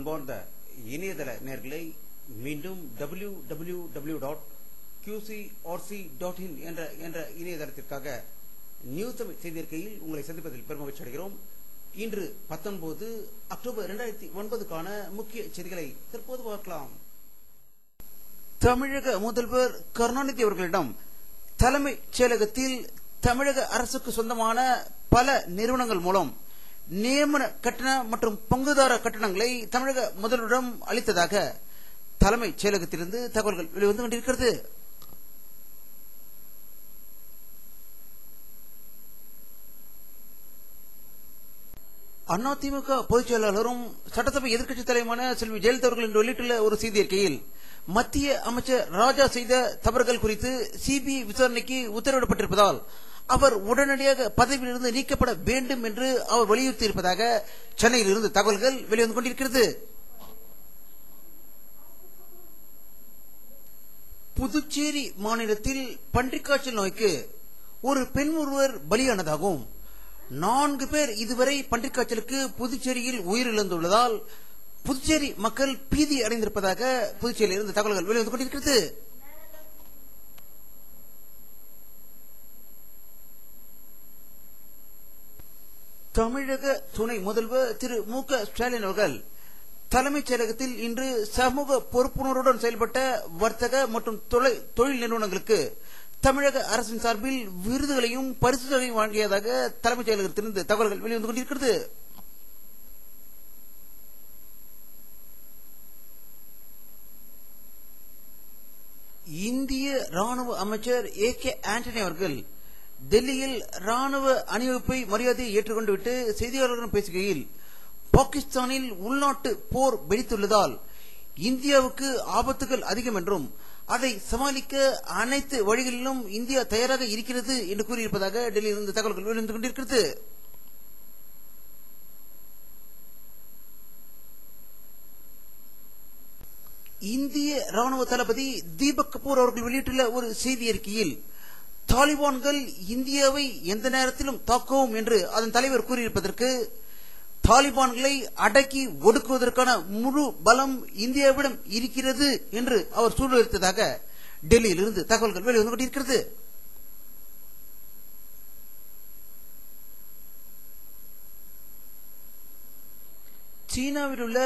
அன்பார்ந்த இணையதள நேயர்களை மீண்டும் www.qcrc.in என்ற இணையதளத்திற்காக நியூஸ் செய்திருக்கையில் உங்களை சந்திப்பதில் பெருமகிழ்ச்சி அடைகிறோம். இன்று 19 அக்டோபர் 2009க்கான முக்கிய செய்திகளை தற்போது பார்க்கலாம். தமிழக முதல்வர் கருணாநிதி அவர்களிடம் தலைமைச் செயலகத்தில் தமிழக அரசுக்கு சொந்தமான பல நிறுவனங்கள் மூலம் நியமன கட்டண மற்றும் பங்குதார கட்டணங்களை தமிழக முதல்வரிடம் அளித்ததாக தலைமைச் செயலகத்திலிருந்து தகவல்கள் வெளிவந்து கொண்டிருக்கிறது. அதிமுக பொதுச் செயலாளரும் சட்டசபை எதிர்க்கட்சித் தலைவருமான செல்வி ஜெயலலிதா அவர்கள் இன்று வெளியிட்டுள்ள ஒரு செய்தி அறிக்கையில் மத்திய அமைச்சர் ராஜா செய்த தவறுகள் குறித்து சிபிஐ விசாரணைக்கு உத்தரவிடப்பட்டிருப்பதால் அவர் உடனடியாக பதவியிலிருந்து நீக்கப்பட வேண்டும் என்று அவர் வலியுறுத்தியிருப்பதாக சென்னையில் இருந்து தகவல்கள் வெளிவந்து கொண்டிருக்கிறது. புதுச்சேரி மாநிலத்தில் பன்றிக்காய்ச்சல் நோய்க்கு ஒரு பெண் ஒருவர் பலியானதாகவும் 4 பேர் இதுவரை பன்றிக்காய்ச்சலுக்கு புதுச்சேரியில் உயிரிழந்துள்ளதால் புதுச்சேரி மக்கள் பீதி அடைந்திருப்பதாக புதுச்சேரியில் இருந்து தகவல்கள் வெளிவந்து கொண்டிருக்கிறது. தமிழக துணை முதல்வர் திரு மு.க. ஸ்டாலின் அவர்கள் தலைமைச் செயலகத்தில் இன்று சமூக பொறுப்புணர்வுடன் செயல்பட்ட வர்த்தக மற்றும் தொழில் நிறுவனங்களுக்கு தமிழக அரசின் சார்பில் விருதுகளையும் பரிசுகளையும் வழங்கியதாக தலைமைச் செயலகத்திலிருந்து தகவல்கள் வெளிவந்து கொண்டிருக்கிறது. இந்திய ராணுவ அமைச்சர் A.K. ஆண்டனி அவர்கள் டெல்லியில் ராணுவ அணிவகுப்பை மரியாதையை ஏற்றுக்கொண்டு விட்டு செய்தியாளர்களிடம் பேசுகையில் பாகிஸ்தானில் உள்நாட்டு போர் வெடித்துள்ளதால் இந்தியாவுக்கு ஆபத்துகள் அதிகம் என்றும் அதை சமாளிக்க அனைத்து வழிகளிலும் இந்தியா தயாராக இருக்கிறது என்று கூறியிருப்பதாக டெல்லியிலிருந்து தகவல்கள் வெளிவந்து கொண்டிருக்கிறது. இந்திய ராணுவ தளபதி தீபக் கபூர் அவர்கள் வெளியிட்டுள்ள ஒரு செய்தி அறிக்கையில் தாலிபான்கள் இந்தியாவை எந்த நேரத்திலும் தாக்குவோம் என்று அதன் தலைவர் கூறியிருப்பதற்கு தாலிபான்களை அடக்கி ஒடுக்குவதற்கான முழு பலம் இந்தியாவிடம் இருக்கிறது என்று அவர் சூழலித்ததாக டெல்லியில் இருந்து தகவல்கள் வெளிவந்து கொண்டிருக்கிறது. சீனாவில் உள்ள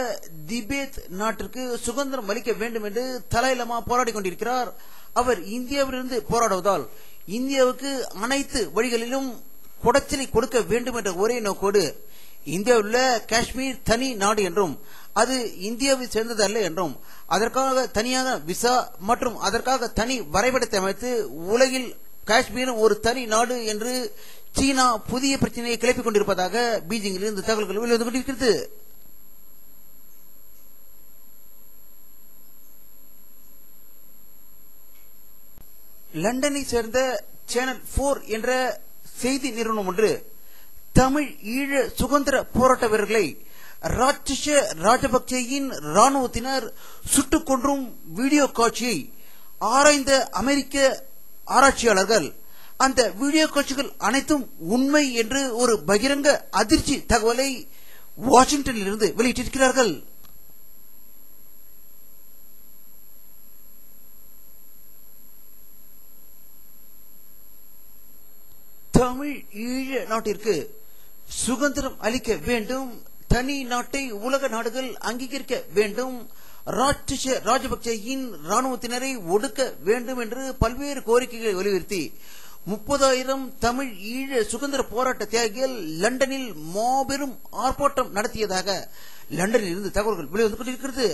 திபேத் நாட்டிற்கு சுதந்திரம் அளிக்க வேண்டும் என்று தலாய் லாமா போராடிக் கொண்டிருக்கிறார். அவர் இந்தியாவிலிருந்து போராடுவதால் இந்தியாவுக்கு அனைத்து வழிகளிலும் குடைச்சலை கொடுக்க வேண்டும் என்ற ஒரே நோக்கோடு இந்தியாவில் உள்ள காஷ்மீர் தனி நாடு என்றும் அது இந்தியாவை சேர்ந்தது அல்ல என்றும் அதற்காக தனியாக விசா மற்றும் அதற்காக தனி வரைபடத்தை அமைத்து உலகில் காஷ்மீரும் ஒரு தனி நாடு என்று சீனா புதிய பிரச்சனையை கிளப்பிக் கொண்டிருப்பதாக பீஜிங்கில் இருந்து தகவல்கள் வெளிவந்து கொண்டிருக்கிறது. லண்டனை சேர்ந்த சேனல் 4 என்ற செய்தி நிறுவனம் ஒன்று தமிழ் ஈழ சுதந்திர போராட்ட வீரர்களை ராஜபக்சேயின் ராணுவத்தினர் சுட்டுக் கொன்றும் வீடியோ காட்சியை ஆராய்ந்த அமெரிக்க ஆராய்ச்சியாளர்கள் அந்த வீடியோ காட்சிகள் அனைத்தும் உண்மை என்று ஒரு பகிரங்க அதிர்ச்சி தகவலை வாஷிங்டனில் இருந்து வெளியிட்டிருக்கிறார்கள். தமிழ் ஈழ நாட்டிற்கு சுதந்திரம் அளிக்க வேண்டும், தனி நாட்டை உலக நாடுகள் அங்கீகரிக்க வேண்டும், ராஜபக்சேயின் ராணுவத்தினரை ஒடுக்க வேண்டும் என்று பல்வேறு கோரிக்கைகளை வலியுறுத்தி 30,000 தமிழ் ஈழ சுதந்திர போராட்ட தியாகிகள் லண்டனில் மாபெரும் ஆர்ப்பாட்டம் நடத்தியதாக லண்டனில் இருந்து தகவல்கள் வெளிவந்து கொண்டிருக்கிறது.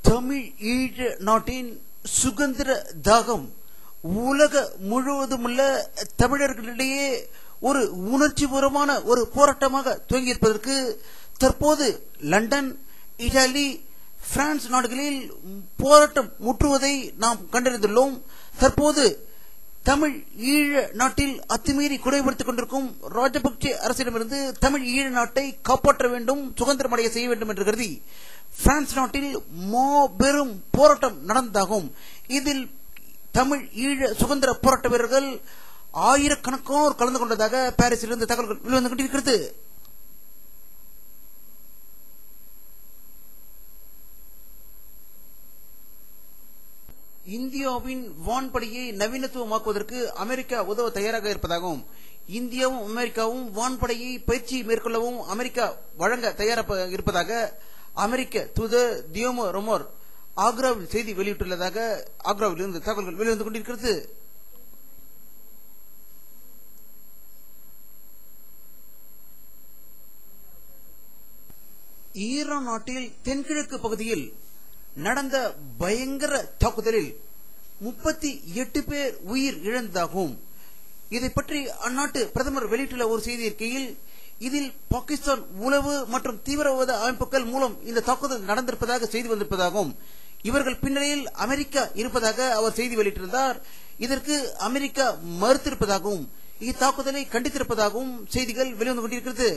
தமிழ் ஈழ நாட்டின் சுதந்திர தாகம் உலக முழுவதுமுள்ள தமிழர்களிடையே ஒரு உணர்ச்சிபூர்வமான ஒரு போராட்டமாக துவங்கியிருப்பதற்கு தற்போது லண்டன், இத்தாலி, பிரான்ஸ் நாடுகளில் போராட்டம் முற்றுவதை நாம் கண்டறிந்துள்ளோம். தற்போது தமிழ் ஈழ நாட்டில் அத்துமீறி குறைபடுத்திக் கொண்டிருக்கும் ராஜபக்சே அரசிடமிருந்து தமிழ் ஈழ நாட்டை காப்பாற்ற வேண்டும், சுதந்திரம் அடைய செய்ய வேண்டும் என்று கருதி பிரான்ஸ் நாட்டில் மாபெரும் போராட்டம் நடந்ததாகும். இதில் தமிழ் ஈழ சுதந்திர போராட்ட வீரர்கள் ஆயிரக்கணக்கானோர் கலந்து கொண்டதாக பாரிஸிலிருந்து தகவல்கள் வெளிவந்து கொண்டிருக்கிறது. இந்தியாவின் வான்படையை நவீனத்துவமாக்குவதற்கு அமெரிக்கா உதவ தயாராக இருப்பதாகவும் இந்தியாவும் அமெரிக்காவும் வான்படையை பயிற்சி மேற்கொள்ளவும் அமெரிக்கா வழங்க தயாராக இருப்பதாக அமெரிக்க தூதர் தியோமோ ரொமோர் ஆக்ராவில் செய்தி வெளியிட்டுள்ளதாக ஆக்ராவில் இருந்து தகவல்கள் வெளிவந்து கொண்டிருக்கிறது. ஈரான் நாட்டில் தென்கிழக்கு பகுதியில் நடந்த பயங்கர தாக்குதலில் 38 பேர் உயிர் இழந்ததாகவும் இதை பற்றி அந்நாட்டு பிரதமர் வெளியிட்டுள்ள ஒரு செய்தி அறிக்கையில் இதில் பாகிஸ்தான் உளவு மற்றும் தீவிரவாத அமைப்புகள் மூலம் இந்த தாக்குதல் நடந்திருப்பதாக செய்தி வந்திருப்பதாகவும் இவர்கள் பின்னணியில் அமெரிக்கா இருப்பதாக அவர் செய்தி வெளியிட்டிருந்தார். இதற்கு அமெரிக்கா மறுத்திருப்பதாகவும் இத்தாக்குதலை கண்டித்திருப்பதாகவும் செய்திகள் வெளிவந்து கொண்டிருக்கிறது.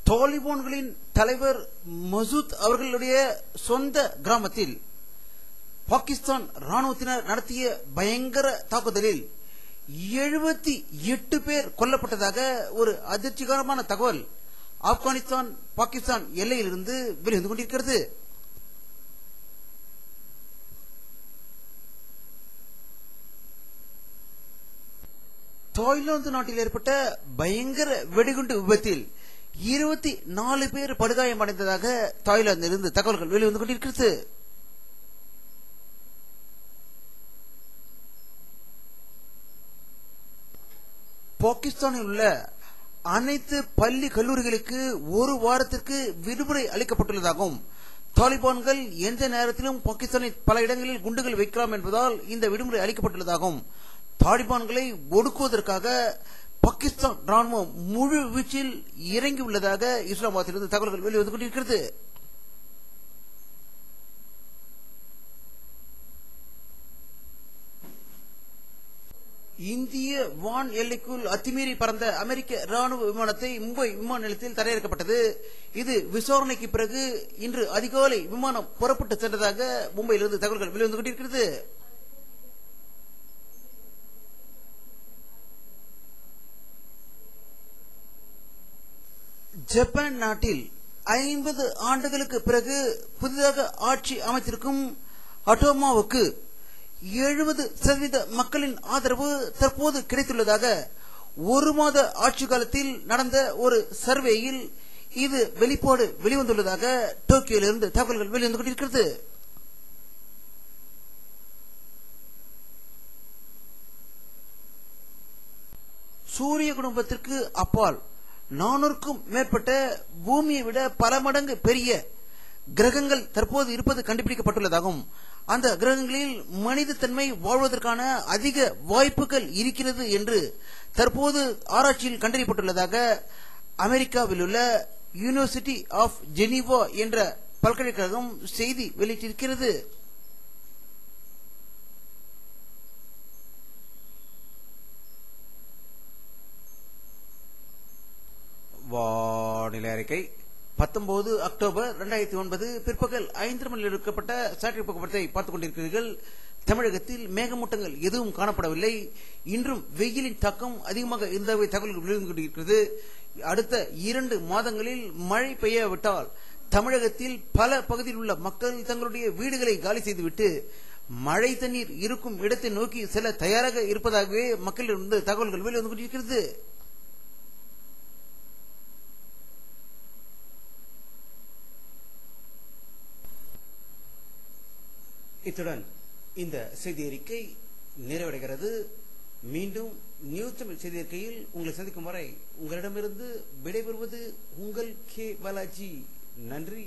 தாலிபான்களின் தலைவர் மசூத் அவர்களுடைய சொந்த கிராமத்தில் பாகிஸ்தான் ராணுவத்தினர் நடத்திய பயங்கர தாக்குதலில் 78 பேர் கொல்லப்பட்டதாக ஒரு அதிர்ச்சிகரமான தகவல் ஆப்கானிஸ்தான் பாகிஸ்தான் எல்லையிலிருந்து வெளிவந்து கொண்டிருக்கிறது. தாய்லாந்து நாட்டில் ஏற்பட்ட பயங்கர வெடிகுண்டு விபத்தில் 24 பேர் படுகாயமடைந்ததாக தாய்லாந்திலிருந்து தகவல்கள் வெளிவந்து கொண்டிருக்கிறது. பாகிஸ்தானில் உள்ள அனைத்து பள்ளி கல்லூரிகளுக்கு ஒரு வாரத்திற்கு விடுமுறை அளிக்கப்பட்டுள்ளதாகவும் தாலிபான்கள் எந்த நேரத்திலும் பாகிஸ்தானில் பல இடங்களில் குண்டுகள் வைக்கலாம் என்பதால் இந்த விடுமுறை அளிக்கப்பட்டுள்ளதாகவும் தாலிபான்களை ஒடுக்குவதற்காக பாகிஸ்தான் ராணுவம் முழு வீச்சில் இறங்கியுள்ளதாக இஸ்லாமாபாத்திலிருந்து தகவல்கள் வெளிவந்து கொண்டிருக்கிறது. இந்திய வான் எல்லைக்குள் அத்துமீறி பறந்த அமெரிக்க ராணுவ விமானத்தை மும்பை விமான நிலையத்தில் தரையிறக்கப்பட்டது. இது விசாரணைக்கு பிறகு இன்று அதிகாலை விமானம் புறப்பட்டு சென்றதாக மும்பையிலிருந்து தகவல்கள் வெளிவந்து கொண்டிருக்கிறது. ஜப்பான் நாட்டில் 50 ஆண்டுகளுக்கு பிறகு புதிதாக ஆட்சி அமைத்திருக்கும் அட்டோமாவுக்கு 70% மக்களின் ஆதரவு தற்போது கிடைத்துள்ளதாக ஒரு மாத ஆட்சி காலத்தில் நடந்த ஒரு சர்வேயில் இது வெளிப்பாடு வெளிவந்துள்ளதாக டோக்கியோவிலிருந்து தகவல்கள் வெளிவந்து கொண்டிருக்கிறது. சூரிய குடும்பத்திற்கு அப்பால் 400க்கும் மேற்பட்ட பூமியை விட பல மடங்கு பெரிய கிரகங்கள் தற்போது இருப்பது கண்டுபிடிக்கப்பட்டுள்ளதாகவும் அந்த கிரகங்களில் மனித தன்மை வாழ்வதற்கான அதிக வாய்ப்புகள் இருக்கிறது என்று தற்போது ஆராய்ச்சியில் கண்டறியப்பட்டுள்ளதாக அமெரிக்காவில் உள்ள யூனிவர்சிட்டி ஆஃப் ஜெனீவா என்ற பல்கலைக்கழகம் செய்தி வெளியிட்டிருக்கிறது. வானிலை அறிக்கை 19 அக்டோபர் 2009 பிற்பகல் 5 மணியில் எடுக்கப்பட்ட சேட்டலைட் போக்குவரத்தை பார்த்துக் கொண்டிருக்கிறீர்கள். தமிழகத்தில் மேகமூட்டங்கள் எதுவும் காணப்படவில்லை. இன்றும் வெயிலின் தாக்கம் அதிகமாக இருந்தவை தகவல்கள் வெளிவந்து கொண்டிருக்கிறது. அடுத்த 2 மாதங்களில் மழை பெய்யாவிட்டால் தமிழகத்தில் பல பகுதியில் உள்ள மக்கள் தங்களுடைய வீடுகளை காலி செய்துவிட்டு மழை தண்ணீர் இருக்கும் இடத்தை நோக்கி செல்ல தயாராக இருப்பதாகவே மக்களிடமிருந்து தகவல்கள் வெளிவந்து கொண்டிருக்கிறது. இத்துடன் இந்த செய்தி அறிக்கை நிறைவடைகிறது. மீண்டும் நியூஸ் தமிழ் செய்தி அறிக்கையில் உங்களை சந்திக்கும் வரை உங்களிடமிருந்து விடைபெறுவது உங்கள் கே பாலாஜி. நன்றி.